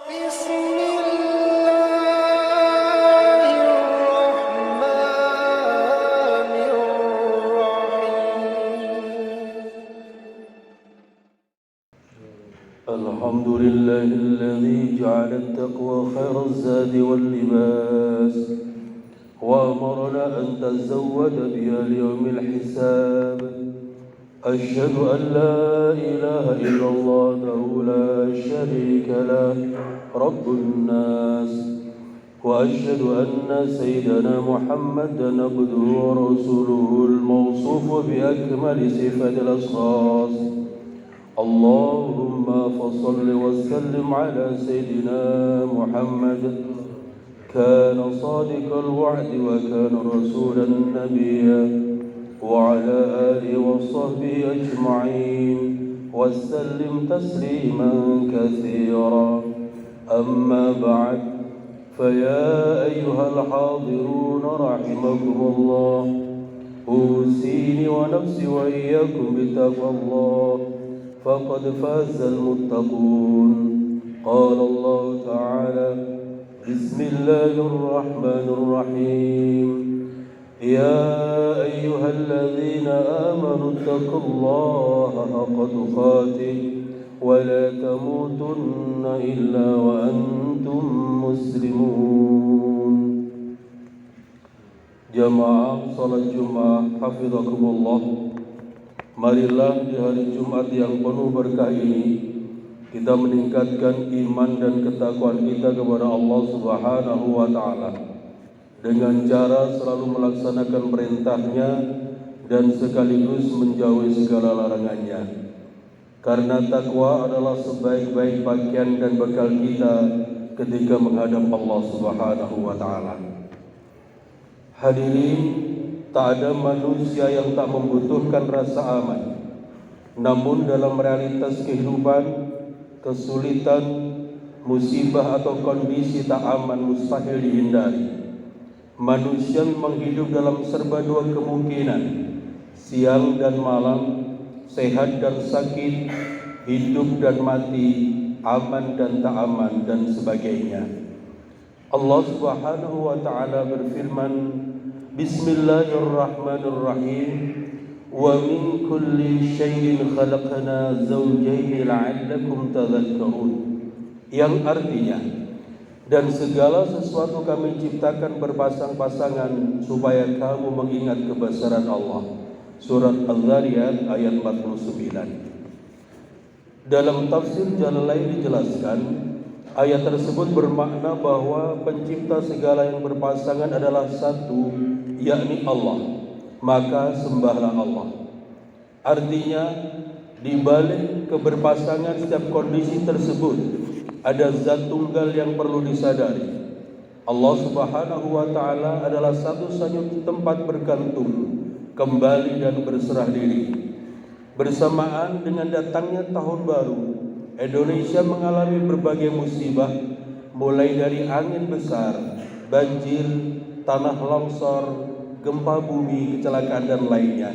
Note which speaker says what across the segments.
Speaker 1: بسم الله الرحمن الرحيم
Speaker 2: الحمد لله الذي جعل التقوى خير الزاد واللباس وأمرنا أن تزود بها ليوم الحساب. أشهد أن لا إله إلا الله وحده لا شريك له رب الناس، وأشهد أن سيدنا محمدا عبده ورسوله الموصوف بأكمل صفات الأشخاص. اللهم فصل وسلم على سيدنا محمد، كان صادق الوعد وكان رسولا نبيا، وعلى آله وصحبه أجمعين وسلم تسليما كثيرا. أما بعد، فيا أيها الحاضرون رحمكم الله، أوصيني ونفسي وإياكم بتقوى الله، فقد فاز المتقون. قال الله تعالى: بسم الله الرحمن الرحيم. يا أيها الذين آمنوا اتقوا الله حق تقاته ولا تموتن إلا وأنتم مسلمون. Jamaah salat Jumat hafizakumullah. Marilah di hari Jumat yang penuh berkah ini kita meningkatkan iman dan ketakwaan kita kepada Allah Subhanahu wa taala dengan cara selalu melaksanakan perintahnya dan sekaligus menjauhi segala larangannya. Karena takwa adalah sebaik-baik pakaian dan bekal kita ketika menghadap Allah Subhanahu wa taala. Hadirin, tak ada manusia yang tak membutuhkan rasa aman. Namun dalam realitas kehidupan, kesulitan, musibah atau kondisi tak aman mustahil dihindari. Manusia memang hidup dalam serba dua kemungkinan, siang dan malam, sehat dan sakit, hidup dan mati, aman dan tak aman, dan sebagainya. Allah Subhanahu wa ta'ala berfirman, Bismillahirrahmanirrahim. Wa min kulli syai'in khalaqna zawjayn la'allakum tadhakkarun. Yang artinya, dan segala sesuatu kami ciptakan berpasang-pasangan supaya kamu mengingat kebesaran Allah. Surat Al-Zariyat ayat 49. Dalam tafsir Jalalain dijelaskan, ayat tersebut bermakna bahwa pencipta segala yang berpasangan adalah satu, yakni Allah. Maka sembahlah Allah. Artinya, di balik keberpasangan setiap kondisi tersebut ada zat tunggal yang perlu disadari. Allah Subhanahu wa ta'ala adalah satu-satunya tempat bergantung, kembali dan berserah diri. Bersamaan dengan datangnya tahun baru, Indonesia mengalami berbagai musibah, mulai dari angin besar, banjir, tanah longsor, gempa bumi, kecelakaan dan lainnya.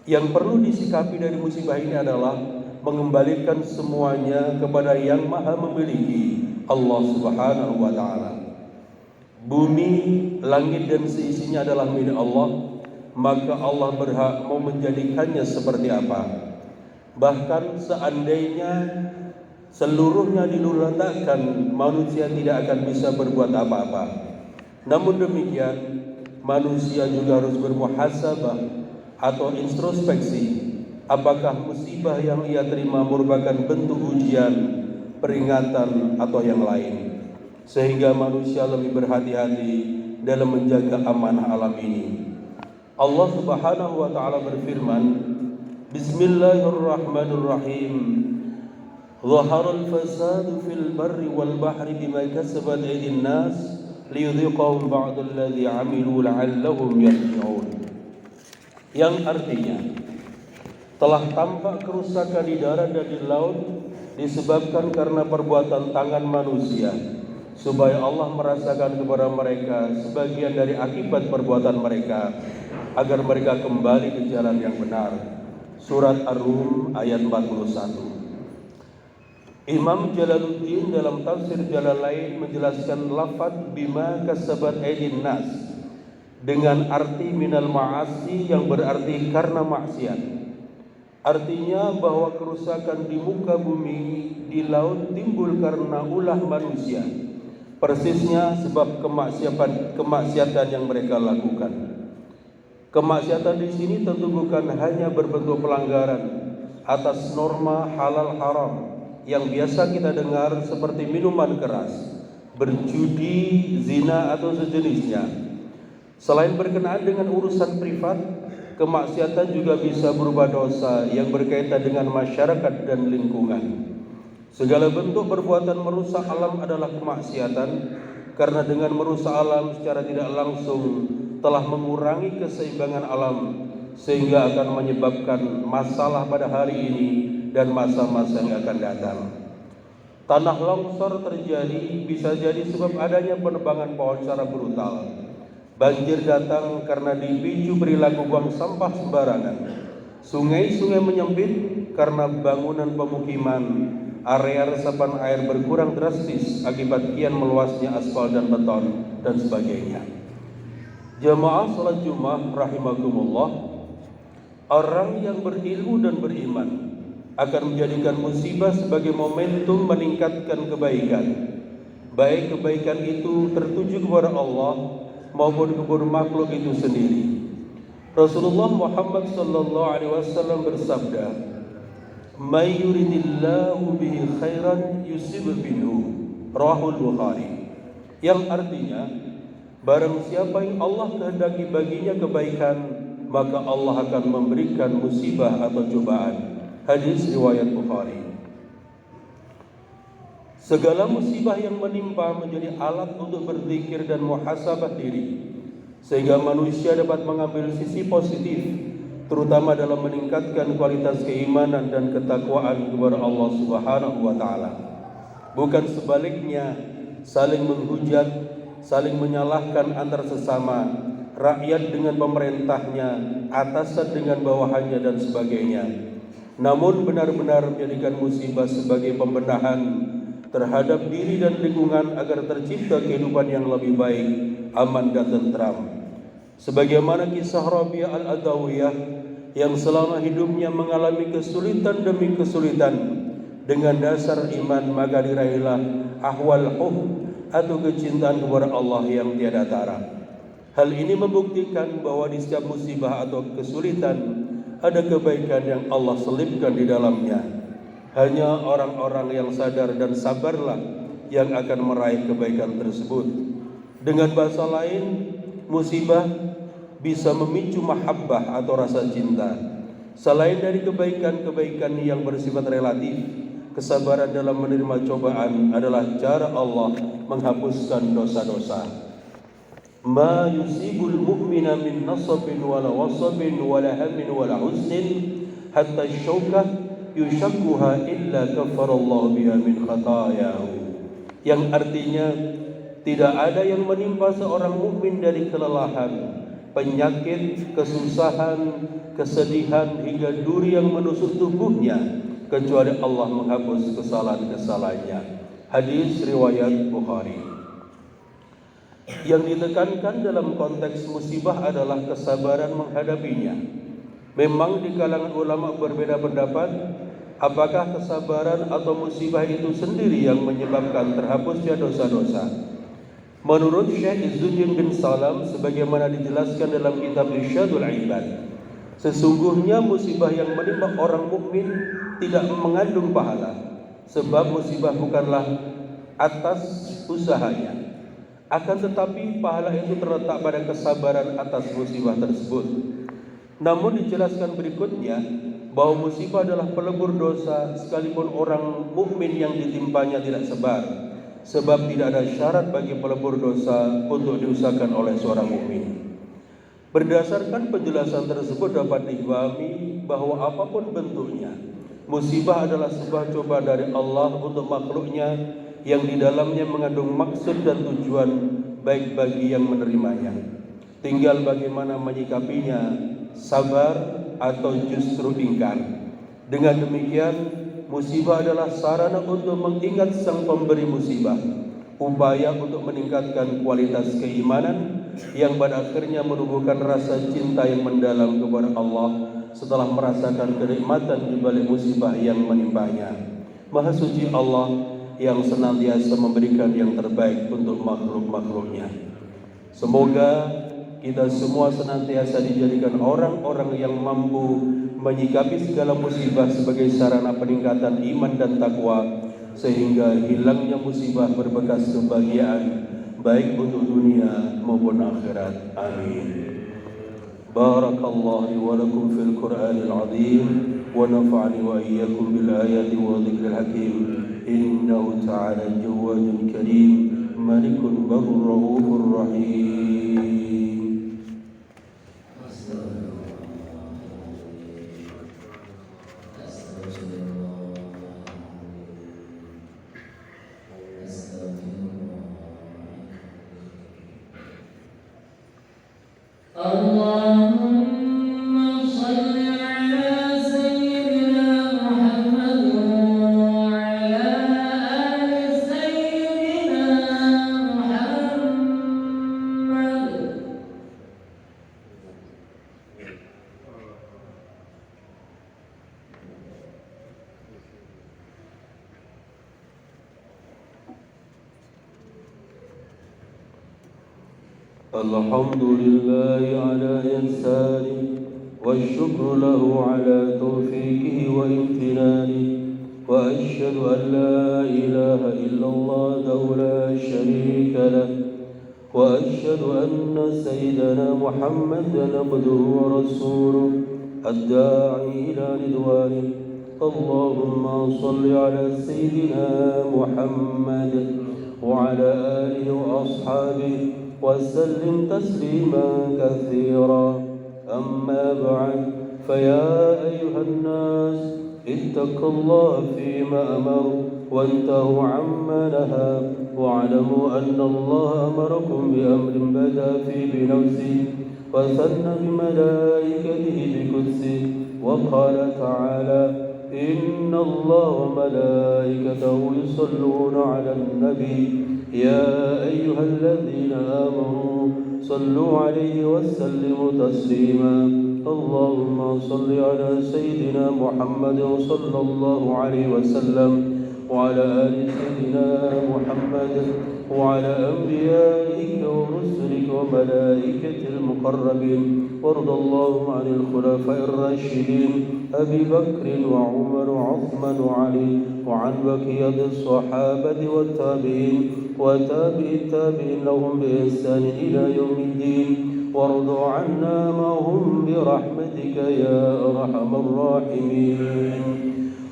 Speaker 2: Yang perlu disikapi dari musibah ini adalah mengembalikan semuanya kepada Yang Maha Memiliki, Allah Subhanahu wa ta'ala. Bumi, langit dan seisinya adalah milik Allah, maka Allah berhak mau menjadikannya seperti apa. Bahkan seandainya seluruhnya diluluhkan, manusia tidak akan bisa berbuat apa-apa. Namun demikian, manusia juga harus bermuhasabah atau introspeksi. Apakah musibah yang ia terima merupakan bentuk ujian, peringatan, atau yang lain, sehingga manusia lebih berhati-hati dalam menjaga amanah alam ini. Allah Subhanahu wa ta'ala berfirman, Bismillahirrahmanirrahim. Zaharal fasadu fil barri wal bahri bima kasabat aydin nas liyudhiqahum ba'dalladzi 'amilu la'allahum yarji'un. Yang artinya, telah tampak kerusakan di darat dan di laut disebabkan karena perbuatan tangan manusia, supaya Allah merasakan kepada mereka sebagian dari akibat perbuatan mereka, agar mereka kembali ke jalan yang benar. Surat Ar-Rum ayat 41. Imam Jalaluddin dalam tafsir Jalalain menjelaskan lafaz bima kasabat aydin nas dengan arti minal ma'asi yang berarti karena maksiat. Artinya bahwa kerusakan di muka bumi, di laut timbul karena ulah manusia. Persisnya sebab kemaksiatan yang mereka lakukan. Kemaksiatan di sini tentu bukan hanya berbentuk pelanggaran atas norma halal haram yang biasa kita dengar seperti minuman keras, berjudi, zina atau sejenisnya. Selain berkenaan dengan urusan privat, kemaksiatan juga bisa berupa dosa yang berkaitan dengan masyarakat dan lingkungan. Segala bentuk perbuatan merusak alam adalah kemaksiatan, karena dengan merusak alam secara tidak langsung telah mengurangi keseimbangan alam, sehingga akan menyebabkan masalah pada hari ini dan masa-masa yang akan datang. Tanah longsor terjadi bisa jadi sebab adanya penebangan pohon secara brutal. Banjir datang karena dipicu perilaku buang sampah sembarangan. Sungai-sungai menyempit karena bangunan pemukiman. Area resapan air berkurang drastis akibat kian meluasnya aspal dan beton dan sebagainya. Jamaah salat Jumat rahimakumullah, orang yang berilmu dan beriman akan menjadikan musibah sebagai momentum meningkatkan kebaikan. Baik kebaikan itu tertuju kepada Allah maupun kepada makhluk itu sendiri. Rasulullah Muhammad sallallahu alaihi wasallam bersabda, "May yuridillahu bihi khairan yusib minhu." Rahul Bukhari. Yang artinya, barang siapa yang Allah kehendaki baginya kebaikan, maka Allah akan memberikan musibah atau cobaan. Hadis riwayat Bukhari. Segala musibah yang menimpa menjadi alat untuk berzikir dan muhasabah diri, sehingga manusia dapat mengambil sisi positif, terutama dalam meningkatkan kualitas keimanan dan ketakwaan kepada Allah Subhanahu wa taala. Bukan sebaliknya, saling menghujat, saling menyalahkan antar sesama, rakyat dengan pemerintahnya, atasan dengan bawahannya dan sebagainya. Namun benar-benar menjadikan musibah sebagai pembenahan terhadap diri dan lingkungan agar tercipta kehidupan yang lebih baik, aman dan tentram. Sebagaimana kisah Rabi'ah al-Adawiyah yang selama hidupnya mengalami kesulitan demi kesulitan, dengan dasar iman maka diraihlah ahwal atau kecintaan kepada Allah yang tiada tara. Hal ini membuktikan bahwa di setiap musibah atau kesulitan ada kebaikan yang Allah selipkan di dalamnya. Hanya orang-orang yang sadar dan sabarlah yang akan meraih kebaikan tersebut. Dengan bahasa lain, musibah bisa memicu mahabbah atau rasa cinta. Selain dari kebaikan-kebaikan yang bersifat relatif, kesabaran dalam menerima cobaan adalah cara Allah menghapuskan dosa-dosa. Ma yusibul mu'mina min nasabin wala wasabin wala hammin wala husnin hatta syaukah yushakkuha illa kafarallahu biha min khatayahu. Yang artinya, tidak ada yang menimpa seorang mukmin dari kelelahan, penyakit, kesusahan, kesedihan hingga duri yang menusuk tubuhnya, kecuali Allah menghapus kesalahan-kesalahannya. Hadis riwayat Bukhari. Yang ditekankan dalam konteks musibah adalah kesabaran menghadapinya. Memang di kalangan ulama berbeda pendapat, apakah kesabaran atau musibah itu sendiri yang menyebabkan terhapusnya dosa-dosa. Menurut Syekh Izzuddin bin Salam, sebagaimana dijelaskan dalam kitab Irsyadul Ibad, sesungguhnya musibah yang menimpa orang mukmin tidak mengandung pahala, sebab musibah bukanlah atas usahanya. Akan tetapi pahala itu terletak pada kesabaran atas musibah tersebut. Namun dijelaskan berikutnya bahwa musibah adalah pelebur dosa sekalipun orang mukmin yang ditimpanya tidak sabar, sebab tidak ada syarat bagi pelebur dosa untuk diusahakan oleh seorang mukmin. Berdasarkan penjelasan tersebut dapat dipahami bahwa apapun bentuknya, musibah adalah sebuah cobaan dari Allah untuk makhluknya yang di dalamnya mengandung maksud dan tujuan baik bagi yang menerimanya. Tinggal bagaimana menyikapinya, sabar atau justru ingkar. Dengan demikian, musibah adalah sarana untuk mengingat sang pemberi musibah, upaya untuk meningkatkan kualitas keimanan yang pada akhirnya menumbuhkan rasa cinta yang mendalam kepada Allah setelah merasakan kenikmatan di balik musibah yang menimpanya. Maha suci Allah yang senantiasa memberikan yang terbaik untuk makhluk-makhluknya. Semoga kita semua senantiasa dijadikan orang-orang yang mampu menyikapi segala musibah sebagai sarana peningkatan iman dan takwa, sehingga hilangnya musibah berbekas kebahagiaan baik untuk dunia maupun akhirat. Amin. Barakallahu li wa lakum fil Qur'anil azim wa nafa'ani wa iyyakum bil ayati wa dhikril hakim. Innahu ta'ala jawadun karim malikun barrur raufur rahim. الحمد لله على إحسانه والشكر له على توفيقه وامتنانه وأشهد أن لا إله إلا الله وحده لا شريك له وأشهد أن سيدنا محمدا عبده ورسوله الداعي إلى رضوانه. اللهم صل على سيدنا محمد وعلى آله وأصحابه وسلم تسليما كثيرا. أما بعد، فيا أيها الناس اتقوا الله فيما أمر وانتهوا عما نهى، واعلموا أن الله أمركم بأمر بدأ فيه بنفسه وثنى بملائكته بقدسه وقال تعالى: إن الله وملائكته يصلون على النبي يا أيها الذين آمنوا صلوا عليه وسلموا تسليما. اللهم صل على سيدنا محمد صلى الله عليه وسلم وعلى آل سيدنا محمد وعلى أنبيائك ورسلك وملائكة المقربين. وارض اللهم عن الخلفاء الراشدين أبي بكر وعمر وعثمان وعلي وعن بقية الصحابة والتابعين وتابع التابعين لهم بإحسان إلى يوم الدين. وارض عنا معهم برحمتك يا أرحم الراحمين.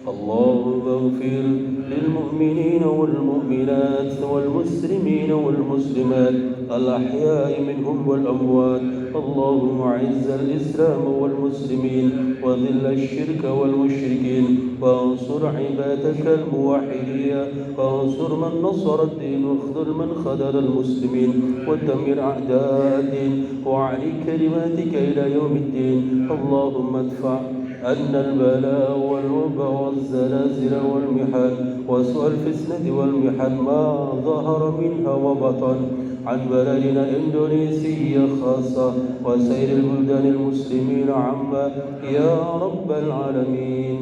Speaker 2: اللهم اغفر للمؤمنين والمؤمنات والمسلمين والمسلمات الأحياء منهم والأموات. اللهم أعز الإسلام والمسلمين وذل الشرك والمشركين وانصر عبادك الموحدين وانصر من نصر الدين واخذل من خذل المسلمين ودمر أعداء الدين وأعلي كلماتك إلى يوم الدين. اللهم ادفع أن البلاء والوباء والزلازل والمحن وسوء الفتنة والمحن ما ظهر منها وبطن عن بلدنا إندونيسيا خاصة وسائر البلدان المسلمين عامة يا رب العالمين.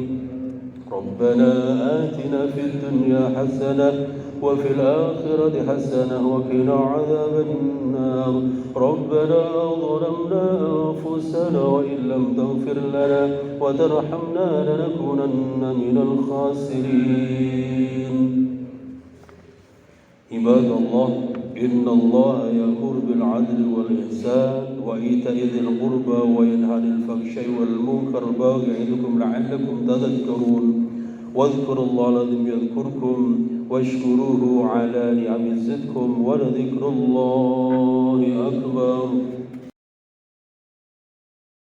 Speaker 2: ربنا آتنا في الدنيا حسنة وفي الآخرة حسنة وقنا عذاب النار. ربنا ظلمنا أنفسنا وإن لم تغفر لنا وترحمنا لنكونن من الخاسرين. عباد الله، إن الله يأمر بالعدل والإحسان وإيتاء ذي القربى وينهى عن الفحشاء والمنكر والبغي يعظكم لعلكم تذكرون. واذكروا الله العظيم يذكركم واشكروه على نعمه يزدكم ولذكر الله أكبر.